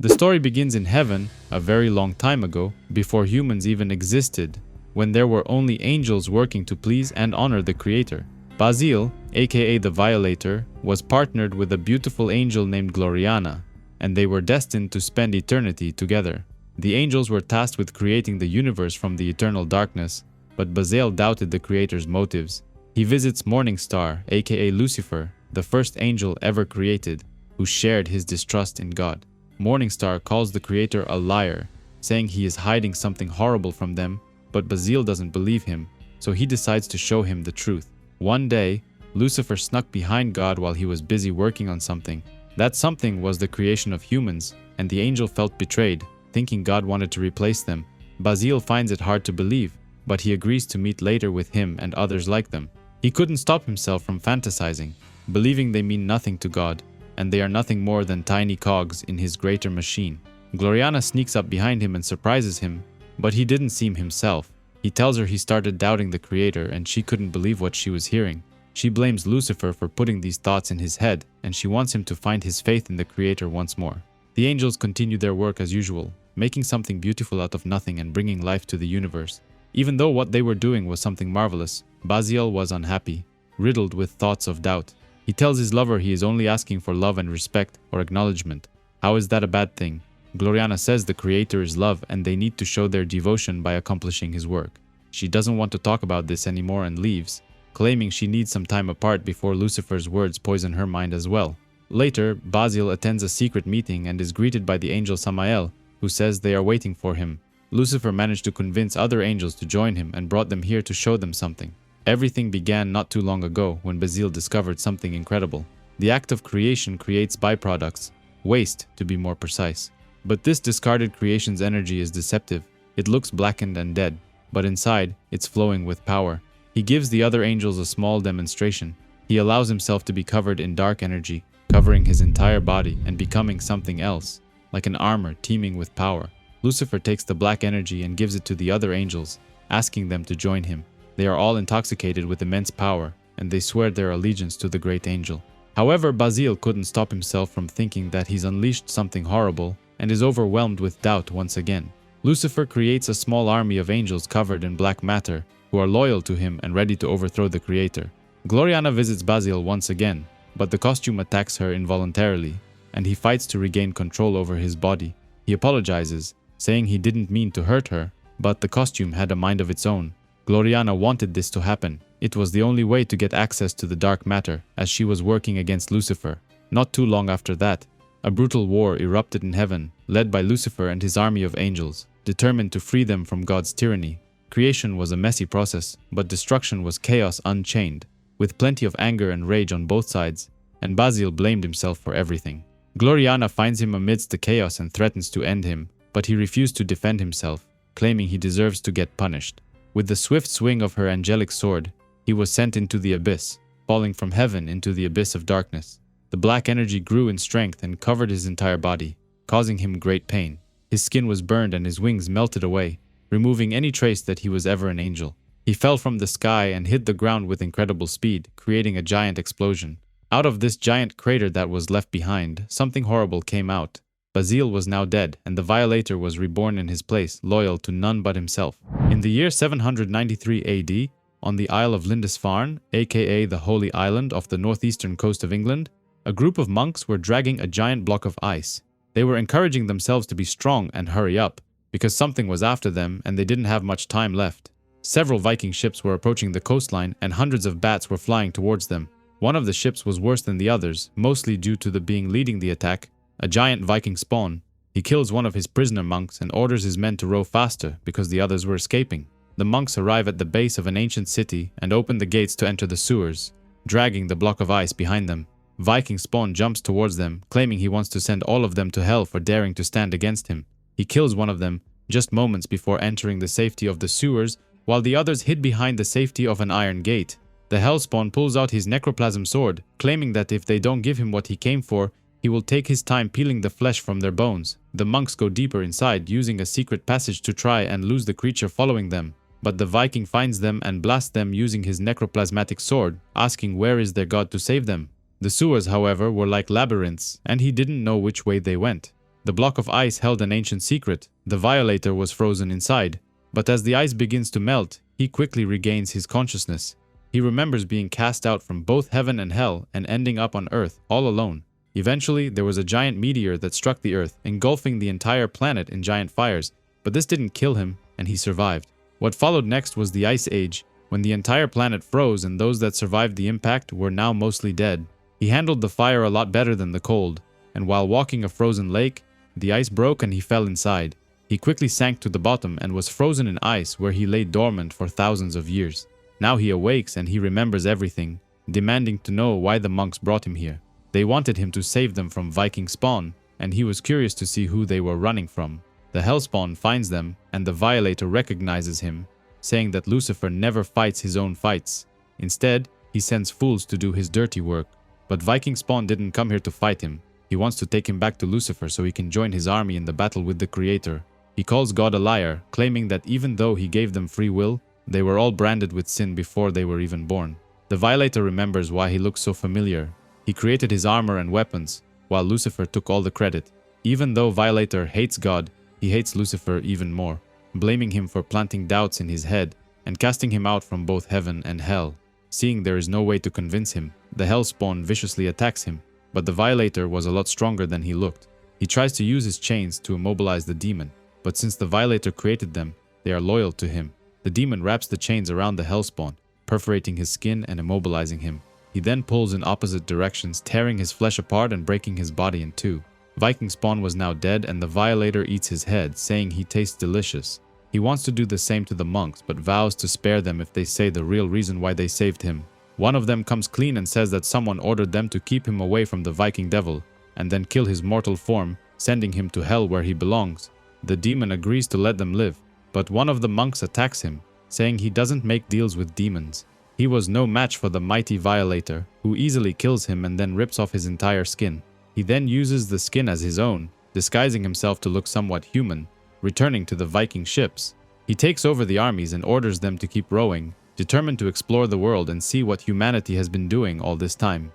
The story begins in heaven, a very long time ago, before humans even existed, when there were only angels working to please and honor the Creator. Basil, aka the Violator, was partnered with a beautiful angel named Gloriana, and they were destined to spend eternity together. The angels were tasked with creating the universe from the eternal darkness, but Basil doubted the Creator's motives. He visits Morning Star, aka Lucifer, the first angel ever created, who shared his distrust in God. Morning Star calls the Creator a liar, saying he is hiding something horrible from them, but Basil doesn't believe him, so he decides to show him the truth. One day, Lucifer snuck behind God while he was busy working on something. That something was the creation of humans, and the angel felt betrayed, thinking God wanted to replace them. Basil finds it hard to believe, but he agrees to meet later with him and others like them. He couldn't stop himself from fantasizing, believing they mean nothing to God, and they are nothing more than tiny cogs in his greater machine. Gloriana sneaks up behind him and surprises him, but he didn't seem himself. He tells her he started doubting the Creator and she couldn't believe what she was hearing. She blames Lucifer for putting these thoughts in his head, and she wants him to find his faith in the Creator once more. The angels continue their work as usual, making something beautiful out of nothing and bringing life to the universe. Even though what they were doing was something marvelous, Basil was unhappy, riddled with thoughts of doubt. He tells his lover he is only asking for love and respect or acknowledgement. How is that a bad thing? Gloriana says the Creator is love and they need to show their devotion by accomplishing his work. She doesn't want to talk about this anymore and leaves, claiming she needs some time apart before Lucifer's words poison her mind as well. Later, Basil attends a secret meeting and is greeted by the angel Samael, who says they are waiting for him. Lucifer managed to convince other angels to join him and brought them here to show them something. Everything began not too long ago when Basil discovered something incredible. The act of creation creates byproducts, waste to be more precise. But this discarded creation's energy is deceptive. It looks blackened and dead, but inside, it's flowing with power. He gives the other angels a small demonstration. He allows himself to be covered in dark energy, covering his entire body and becoming something else, like an armor teeming with power. Lucifer takes the black energy and gives it to the other angels, asking them to join him. They are all intoxicated with immense power, and they swear their allegiance to the great angel. However, Basil couldn't stop himself from thinking that he's unleashed something horrible and is overwhelmed with doubt once again. Lucifer creates a small army of angels covered in black matter, who are loyal to him and ready to overthrow the Creator. Gloriana visits Basil once again, but the costume attacks her involuntarily, and he fights to regain control over his body. He apologizes, saying he didn't mean to hurt her, but the costume had a mind of its own. Gloriana wanted this to happen. It was the only way to get access to the dark matter, as she was working against Lucifer. Not too long after that, a brutal war erupted in heaven, led by Lucifer and his army of angels, determined to free them from God's tyranny. Creation was a messy process, but destruction was chaos unchained, with plenty of anger and rage on both sides, and Basil blamed himself for everything. Gloriana finds him amidst the chaos and threatens to end him, but he refused to defend himself, claiming he deserves to get punished. With the swift swing of her angelic sword, he was sent into the abyss, falling from heaven into the abyss of darkness. The black energy grew in strength and covered his entire body, causing him great pain. His skin was burned and his wings melted away, removing any trace that he was ever an angel. He fell from the sky and hit the ground with incredible speed, creating a giant explosion. Out of this giant crater that was left behind, something horrible came out. Basil was now dead, and the Violator was reborn in his place, loyal to none but himself. In the year 793 AD, on the Isle of Lindisfarne, aka the Holy Island off the northeastern coast of England, a group of monks were dragging a giant block of ice. They were encouraging themselves to be strong and hurry up, because something was after them and they didn't have much time left. Several Viking ships were approaching the coastline and hundreds of bats were flying towards them. One of the ships was worse than the others, mostly due to the being leading the attack, a giant Viking spawn. He kills one of his prisoner monks and orders his men to row faster because the others were escaping. The monks arrive at the base of an ancient city and open the gates to enter the sewers, dragging the block of ice behind them. Viking spawn jumps towards them, claiming he wants to send all of them to hell for daring to stand against him. He kills one of them just moments before entering the safety of the sewers, while the others hid behind the safety of an iron gate. The hellspawn pulls out his necroplasm sword, claiming that if they don't give him what he came for, he will take his time peeling the flesh from their bones. The monks go deeper inside, using a secret passage to try and lose the creature following them. But the Viking finds them and blasts them using his necroplasmatic sword, asking where is their god to save them. The sewers, however, were like labyrinths, and he didn't know which way they went. The block of ice held an ancient secret. The Violator was frozen inside. But as the ice begins to melt, he quickly regains his consciousness. He remembers being cast out from both heaven and hell and ending up on Earth all alone. Eventually, there was a giant meteor that struck the Earth, engulfing the entire planet in giant fires, but this didn't kill him, and he survived. What followed next was the Ice Age, when the entire planet froze and those that survived the impact were now mostly dead. He handled the fire a lot better than the cold, and while walking a frozen lake, the ice broke and he fell inside. He quickly sank to the bottom and was frozen in ice where he lay dormant for thousands of years. Now he awakes and he remembers everything, demanding to know why the monks brought him here. They wanted him to save them from Viking spawn, and he was curious to see who they were running from. The Hellspawn finds them, and the Violator recognizes him, saying that Lucifer never fights his own fights. Instead, he sends fools to do his dirty work. But Viking spawn didn't come here to fight him. He wants to take him back to Lucifer so he can join his army in the battle with the Creator. He calls God a liar, claiming that even though he gave them free will, they were all branded with sin before they were even born. The Violator remembers why he looks so familiar. He created his armor and weapons, while Lucifer took all the credit. Even though Violator hates God, he hates Lucifer even more, blaming him for planting doubts in his head and casting him out from both heaven and hell. Seeing there is no way to convince him, the Hellspawn viciously attacks him, but the Violator was a lot stronger than he looked. He tries to use his chains to immobilize the demon, but since the Violator created them, they are loyal to him. The demon wraps the chains around the Hellspawn, perforating his skin and immobilizing him. He then pulls in opposite directions, tearing his flesh apart and breaking his body in two. Viking spawn was now dead and the Violator eats his head, saying he tastes delicious. He wants to do the same to the monks, but vows to spare them if they say the real reason why they saved him. One of them comes clean and says that someone ordered them to keep him away from the Viking devil, and then kill his mortal form, sending him to hell where he belongs. The demon agrees to let them live, but one of the monks attacks him, saying he doesn't make deals with demons. He was no match for the mighty Violator, who easily kills him and then rips off his entire skin. He then uses the skin as his own, disguising himself to look somewhat human, returning to the Viking ships. He takes over the armies and orders them to keep rowing, determined to explore the world and see what humanity has been doing all this time.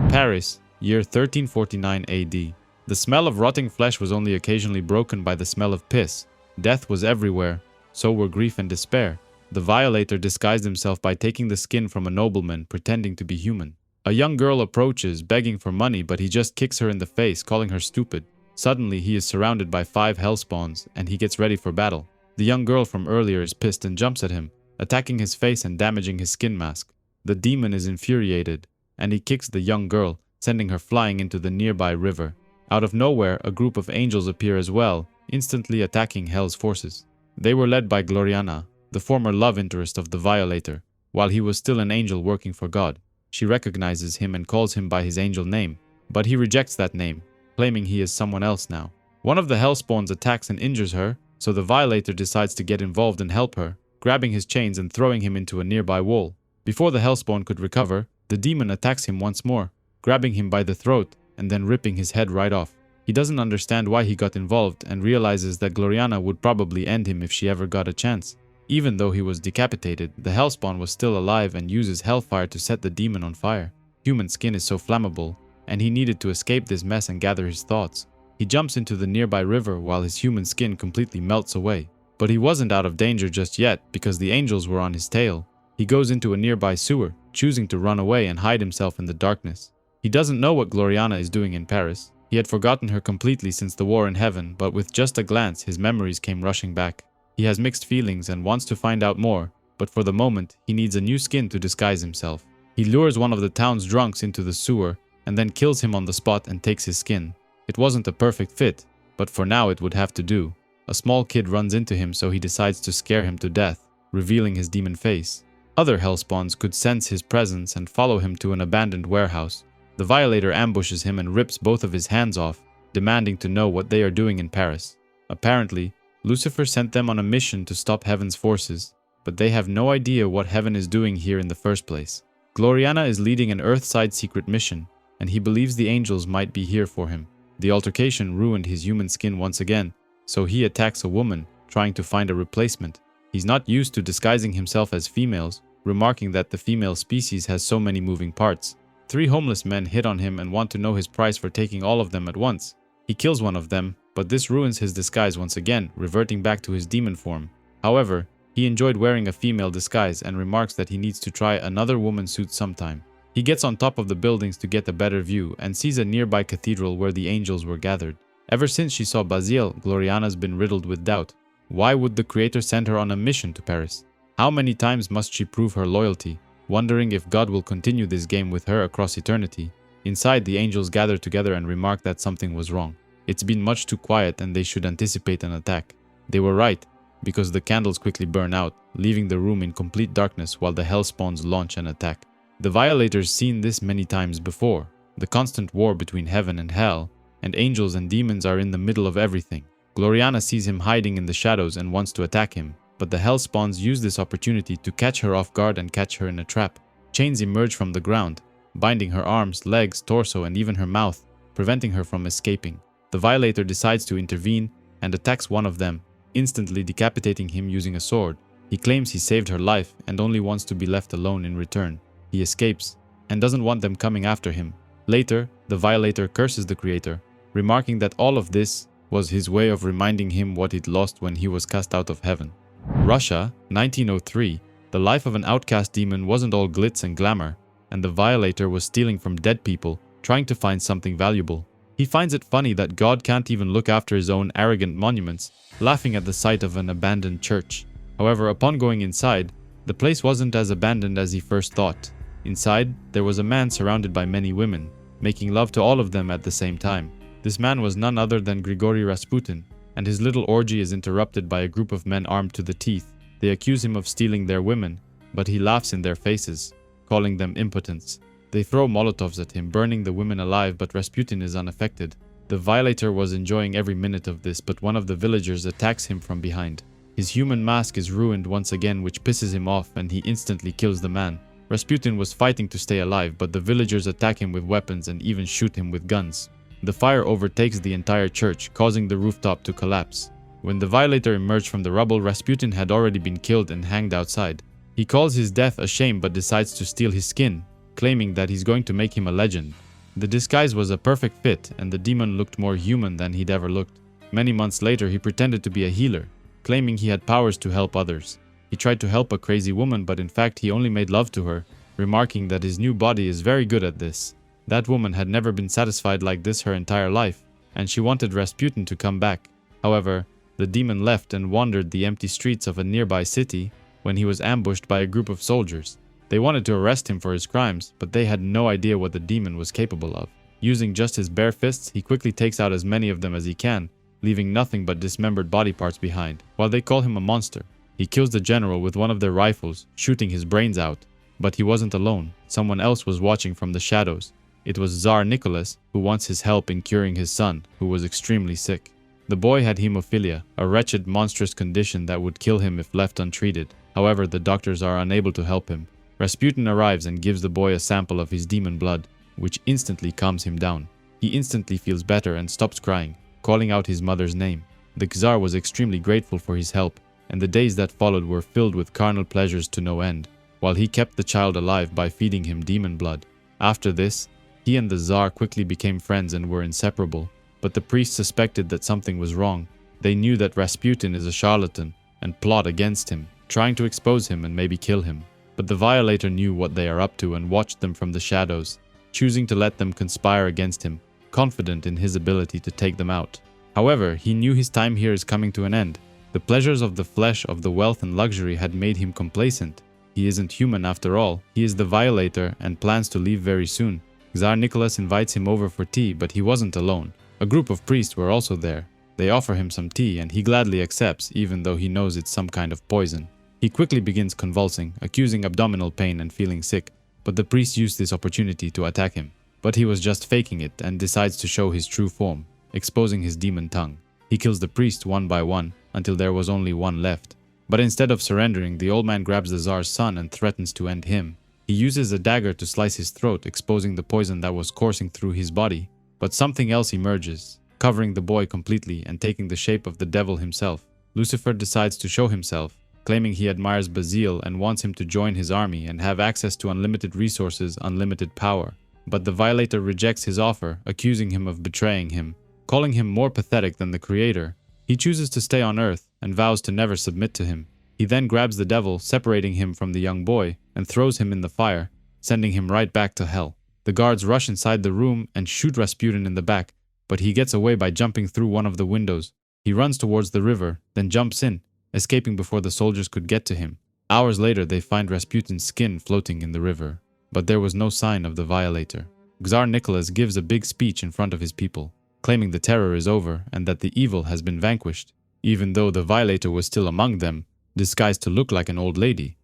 Paris, year 1349 AD. The smell of rotting flesh was only occasionally broken by the smell of piss. Death was everywhere, so were grief and despair. The Violator disguised himself by taking the skin from a nobleman, pretending to be human. A young girl approaches, begging for money, but he just kicks her in the face, calling her stupid. Suddenly, he is surrounded by 5 Hellspawns, and he gets ready for battle. The young girl from earlier is pissed and jumps at him, attacking his face and damaging his skin mask. The demon is infuriated, and he kicks the young girl, sending her flying into the nearby river. Out of nowhere, a group of angels appear as well, instantly attacking Hell's forces. They were led by Gloriana, the former love interest of the Violator, while he was still an angel working for God. She recognizes him and calls him by his angel name, but he rejects that name, claiming he is someone else now. One of the Hellspawns attacks and injures her, so the Violator decides to get involved and help her, grabbing his chains and throwing him into a nearby wall. Before the Hellspawn could recover, the demon attacks him once more, grabbing him by the throat and then ripping his head right off. He doesn't understand why he got involved and realizes that Gloriana would probably end him if she ever got a chance. Even though he was decapitated, the Hellspawn was still alive and uses hellfire to set the demon on fire. Human skin is so flammable, and he needed to escape this mess and gather his thoughts. He jumps into the nearby river while his human skin completely melts away. But he wasn't out of danger just yet because the angels were on his tail. He goes into a nearby sewer, choosing to run away and hide himself in the darkness. He doesn't know what Gloriana is doing in Paris. He had forgotten her completely since the war in heaven, but with just a glance, his memories came rushing back. He has mixed feelings and wants to find out more, but for the moment, he needs a new skin to disguise himself. He lures one of the town's drunks into the sewer and then kills him on the spot and takes his skin. It wasn't a perfect fit, but for now it would have to do. A small kid runs into him, so he decides to scare him to death, revealing his demon face. Other Hellspawns could sense his presence and follow him to an abandoned warehouse. The Violator ambushes him and rips both of his hands off, demanding to know what they are doing in Paris. Apparently, Lucifer sent them on a mission to stop Heaven's forces, but they have no idea what Heaven is doing here in the first place. Gloriana is leading an Earthside secret mission, and he believes the angels might be here for him. The altercation ruined his human skin once again, so he attacks a woman, trying to find a replacement. He's not used to disguising himself as females, remarking that the female species has so many moving parts. 3 homeless men hit on him and want to know his price for taking all of them at once. He kills one of them, but this ruins his disguise once again, reverting back to his demon form. However, he enjoyed wearing a female disguise and remarks that he needs to try another woman's suit sometime. He gets on top of the buildings to get a better view and sees a nearby cathedral where the angels were gathered. Ever since she saw Basile, Gloriana's been riddled with doubt. Why would the Creator send her on a mission to Paris? How many times must she prove her loyalty, wondering if God will continue this game with her across eternity? Inside, the angels gather together and remark that something was wrong. It's been much too quiet and they should anticipate an attack. They were right, because the candles quickly burn out, leaving the room in complete darkness while the Hellspawns launch an attack. The Violators seen this many times before. The constant war between heaven and hell, and angels and demons are in the middle of everything. Gloriana sees him hiding in the shadows and wants to attack him, but the Hellspawns use this opportunity to catch her off guard and catch her in a trap. Chains emerge from the ground, binding her arms, legs, torso, and even her mouth, preventing her from escaping. The Violator decides to intervene and attacks one of them, instantly decapitating him using a sword. He claims he saved her life and only wants to be left alone in return. He escapes and doesn't want them coming after him. Later, the Violator curses the Creator, remarking that all of this was his way of reminding him what he'd lost when he was cast out of heaven. Russia, 1903. The life of an outcast demon wasn't all glitz and glamour, and the Violator was stealing from dead people, trying to find something valuable. He finds it funny that God can't even look after his own arrogant monuments, laughing at the sight of an abandoned church. However, upon going inside, the place wasn't as abandoned as he first thought. Inside, there was a man surrounded by many women, making love to all of them at the same time. This man was none other than Grigory Rasputin, and his little orgy is interrupted by a group of men armed to the teeth. They accuse him of stealing their women, but he laughs in their faces, calling them impotents. They throw Molotovs at him, burning the women alive, but Rasputin is unaffected. The Violator was enjoying every minute of this, but one of the villagers attacks him from behind. His human mask is ruined once again, which pisses him off, and he instantly kills the man. Rasputin was fighting to stay alive, but the villagers attack him with weapons and even shoot him with guns. The fire overtakes the entire church, causing the rooftop to collapse. When the Violator emerged from the rubble, Rasputin had already been killed and hanged outside. He calls his death a shame but decides to steal his skin, claiming that he's going to make him a legend. The disguise was a perfect fit, and the demon looked more human than he'd ever looked. Many months later, he pretended to be a healer, claiming he had powers to help others. He tried to help a crazy woman, but in fact he only made love to her, remarking that his new body is very good at this. That woman had never been satisfied like this her entire life, and she wanted Rasputin to come back. However, the demon left and wandered the empty streets of a nearby city when he was ambushed by a group of soldiers. They wanted to arrest him for his crimes, but they had no idea what the demon was capable of. Using just his bare fists, he quickly takes out as many of them as he can, leaving nothing but dismembered body parts behind. While they call him a monster, he kills the general with one of their rifles, shooting his brains out. But he wasn't alone. Someone else was watching from the shadows. It was Tsar Nicholas, who wants his help in curing his son, who was extremely sick. The boy had hemophilia, a wretched, monstrous condition that would kill him if left untreated. However, the doctors are unable to help him. Rasputin arrives and gives the boy a sample of his demon blood, which instantly calms him down. He instantly feels better and stops crying, calling out his mother's name. The Tsar was extremely grateful for his help, and the days that followed were filled with carnal pleasures to no end, while he kept the child alive by feeding him demon blood. After this, he and the Tsar quickly became friends and were inseparable, but the priests suspected that something was wrong. They knew that Rasputin is a charlatan and plot against him, trying to expose him and maybe kill him. But the Violator knew what they are up to and watched them from the shadows, choosing to let them conspire against him, confident in his ability to take them out. However, he knew his time here is coming to an end. The pleasures of the flesh, of the wealth and luxury had made him complacent. He isn't human after all. He is the Violator and plans to leave very soon. Tsar Nicholas invites him over for tea, but he wasn't alone. A group of priests were also there. They offer him some tea and he gladly accepts, even though he knows it's some kind of poison. He quickly begins convulsing, accusing abdominal pain and feeling sick, but the priest used this opportunity to attack him. But he was just faking it and decides to show his true form, exposing his demon tongue. He kills the priest one by one, until there was only one left. But instead of surrendering, the old man grabs the Tsar's son and threatens to end him. He uses a dagger to slice his throat, exposing the poison that was coursing through his body. But something else emerges, covering the boy completely and taking the shape of the devil himself. Lucifer decides to show himself, claiming he admires Basile and wants him to join his army and have access to unlimited resources, unlimited power. But the Violator rejects his offer, accusing him of betraying him, calling him more pathetic than the Creator. He chooses to stay on Earth and vows to never submit to him. He then grabs the devil, separating him from the young boy, and throws him in the fire, sending him right back to hell. The guards rush inside the room and shoot Rasputin in the back, but he gets away by jumping through one of the windows. He runs towards the river, then jumps in, escaping before the soldiers could get to him. Hours later, they find Rasputin's skin floating in the river, but there was no sign of the Violator. Tsar Nicholas gives a big speech in front of his people, claiming the terror is over and that the evil has been vanquished, even though the Violator was still among them, disguised to look like an old lady.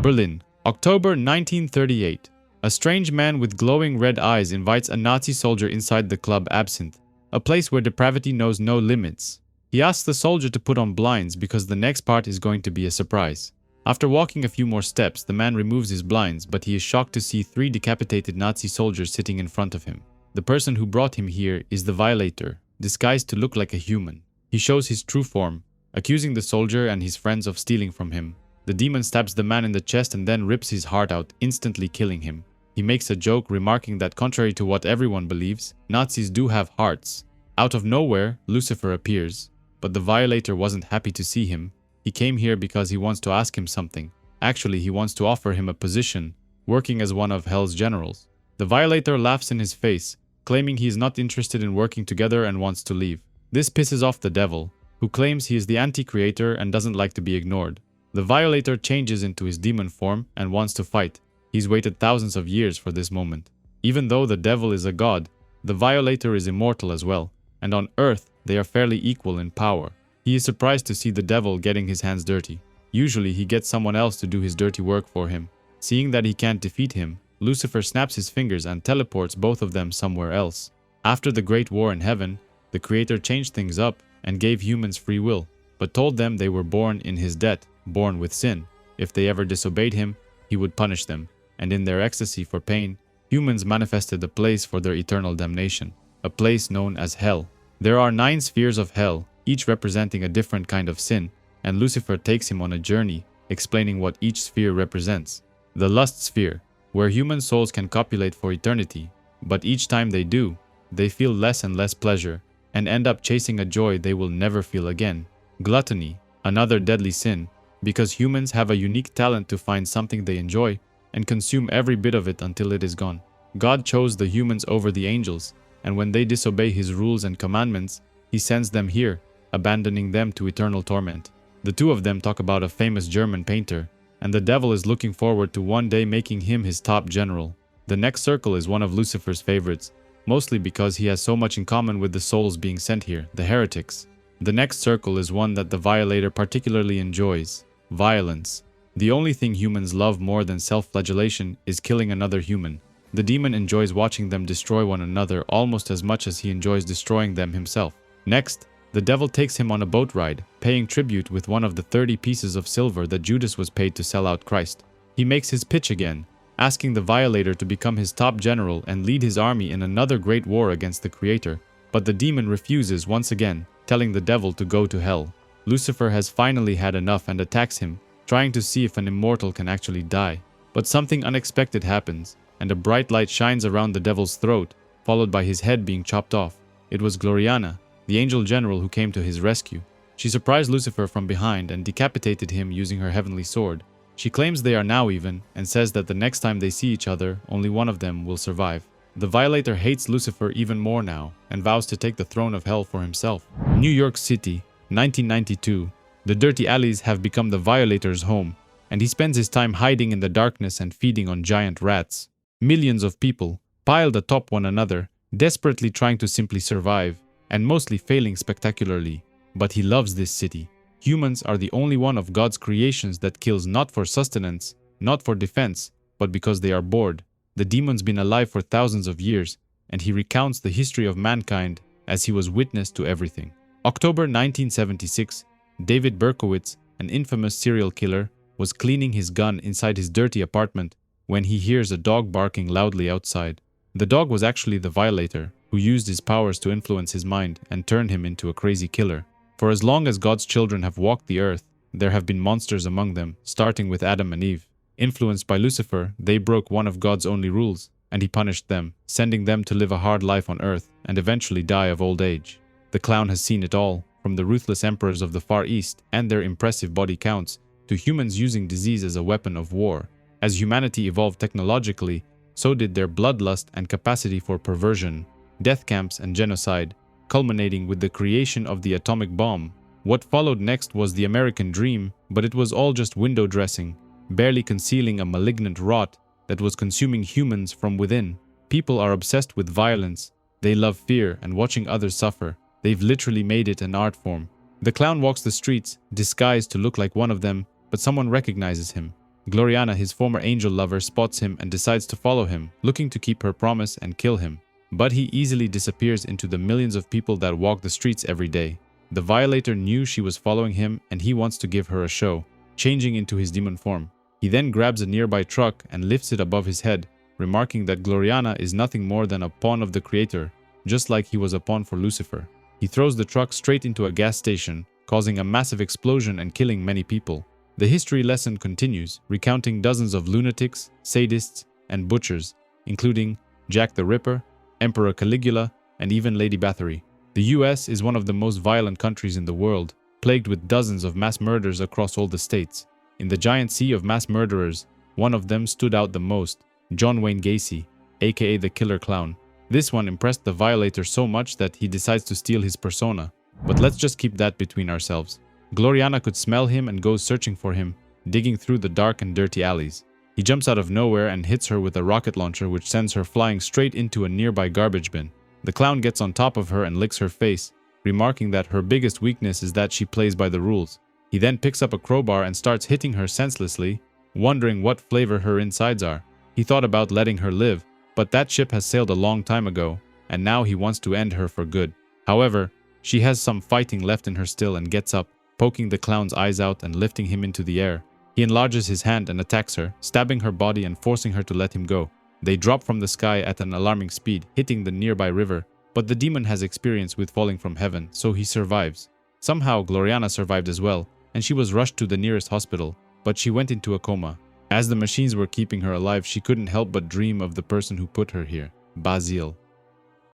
Berlin, October 1938. A strange man with glowing red eyes invites a Nazi soldier inside the club Absinthe, a place where depravity knows no limits. He asks the soldier to put on blinds because the next part is going to be a surprise. After walking a few more steps, the man removes his blinds, but he is shocked to see 3 decapitated Nazi soldiers sitting in front of him. The person who brought him here is the Violator, disguised to look like a human. He shows his true form, accusing the soldier and his friends of stealing from him. The demon stabs the man in the chest and then rips his heart out, instantly killing him. He makes a joke, remarking that contrary to what everyone believes, Nazis do have hearts. Out of nowhere, Lucifer appears, but the Violator wasn't happy to see him. He came here because he wants to ask him something. Actually, he wants to offer him a position, working as one of Hell's generals. The Violator laughs in his face, claiming he is not interested in working together and wants to leave. This pisses off the devil, who claims he is the anti-creator and doesn't like to be ignored. The Violator changes into his demon form and wants to fight. He's waited thousands of years for this moment. Even though the devil is a god, the Violator is immortal as well, and on Earth they are fairly equal in power. He is surprised to see the devil getting his hands dirty. Usually he gets someone else to do his dirty work for him. Seeing that he can't defeat him, Lucifer snaps his fingers and teleports both of them somewhere else. After the Great War in heaven, the Creator changed things up and gave humans free will, but told them they were born in his debt, born with sin. If they ever disobeyed him, he would punish them, and in their ecstasy for pain, humans manifested a place for their eternal damnation, a place known as Hell. There are 9 spheres of Hell, each representing a different kind of sin, and Lucifer takes him on a journey, explaining what each sphere represents. The lust sphere, where human souls can copulate for eternity, but each time they do, they feel less and less pleasure, and end up chasing a joy they will never feel again. Gluttony, another deadly sin, because humans have a unique talent to find something they enjoy and consume every bit of it until it is gone. God chose the humans over the angels, and when they disobey his rules and commandments, he sends them here, abandoning them to eternal torment. The two of them talk about a famous German painter, and the devil is looking forward to one day making him his top general. The next circle is one of Lucifer's favorites, mostly because he has so much in common with the souls being sent here, the heretics. The next circle is one that the Violator particularly enjoys: violence. The only thing humans love more than self-flagellation is killing another human. The demon enjoys watching them destroy one another almost as much as he enjoys destroying them himself. Next, the devil takes him on a boat ride, paying tribute with one of the 30 pieces of silver that Judas was paid to sell out Christ. He makes his pitch again, asking the Violator to become his top general and lead his army in another great war against the Creator. But the demon refuses once again, telling the devil to go to hell. Lucifer has finally had enough and attacks him, trying to see if an immortal can actually die. But something unexpected happens, and a bright light shines around the devil's throat, followed by his head being chopped off. It was Gloriana, the angel general, who came to his rescue. She surprised Lucifer from behind and decapitated him using her heavenly sword. She claims they are now even, and says that the next time they see each other, only one of them will survive. The Violator hates Lucifer even more now, and vows to take the throne of hell for himself. New York City, 1992. The dirty alleys have become the Violator's home, and he spends his time hiding in the darkness and feeding on giant rats. Millions of people, piled atop one another, desperately trying to simply survive, and mostly failing spectacularly. But he loves this city. Humans are the only one of God's creations that kills not for sustenance, not for defense, but because they are bored. The demon's been alive for thousands of years, and he recounts the history of mankind as he was witness to everything. October 1976, David Berkowitz, an infamous serial killer, was cleaning his gun inside his dirty apartment when he hears a dog barking loudly outside. The dog was actually the Violator, who used his powers to influence his mind and turn him into a crazy killer. For as long as God's children have walked the earth, there have been monsters among them, starting with Adam and Eve. Influenced by Lucifer, they broke one of God's only rules, and he punished them, sending them to live a hard life on earth and eventually die of old age. The clown has seen it all, from the ruthless emperors of the Far East and their impressive body counts, to humans using disease as a weapon of war. As humanity evolved technologically, so did their bloodlust and capacity for perversion, death camps and genocide, culminating with the creation of the atomic bomb. What followed next was the American dream, but it was all just window dressing, barely concealing a malignant rot that was consuming humans from within. People are obsessed with violence. They love fear and watching others suffer. They've literally made it an art form. The clown walks the streets, disguised to look like one of them, but someone recognizes him. Gloriana, his former angel lover, spots him and decides to follow him, looking to keep her promise and kill him. But he easily disappears into the millions of people that walk the streets every day. The Violator knew she was following him and he wants to give her a show, changing into his demon form. He then grabs a nearby truck and lifts it above his head, remarking that Gloriana is nothing more than a pawn of the Creator, just like he was a pawn for Lucifer. He throws the truck straight into a gas station, causing a massive explosion and killing many people. The history lesson continues, recounting dozens of lunatics, sadists, and butchers, including Jack the Ripper, Emperor Caligula, and even Lady Bathory. The US is one of the most violent countries in the world, plagued with dozens of mass murders across all the states. In the giant sea of mass murderers, one of them stood out the most, John Wayne Gacy, aka the Killer Clown. This one impressed the Violator so much that he decides to steal his persona. But let's just keep that between ourselves. Gloriana could smell him and goes searching for him, digging through the dark and dirty alleys. He jumps out of nowhere and hits her with a rocket launcher which sends her flying straight into a nearby garbage bin. The clown gets on top of her and licks her face, remarking that her biggest weakness is that she plays by the rules. He then picks up a crowbar and starts hitting her senselessly, wondering what flavor her insides are. He thought about letting her live, but that ship has sailed a long time ago, and now he wants to end her for good. However, she has some fighting left in her still and gets up, poking the clown's eyes out and lifting him into the air. He enlarges his hand and attacks her, stabbing her body and forcing her to let him go. They drop from the sky at an alarming speed, hitting the nearby river, but the demon has experience with falling from heaven, so he survives. Somehow Gloriana survived as well, and she was rushed to the nearest hospital, but she went into a coma. As the machines were keeping her alive, she couldn't help but dream of the person who put her here, Basile.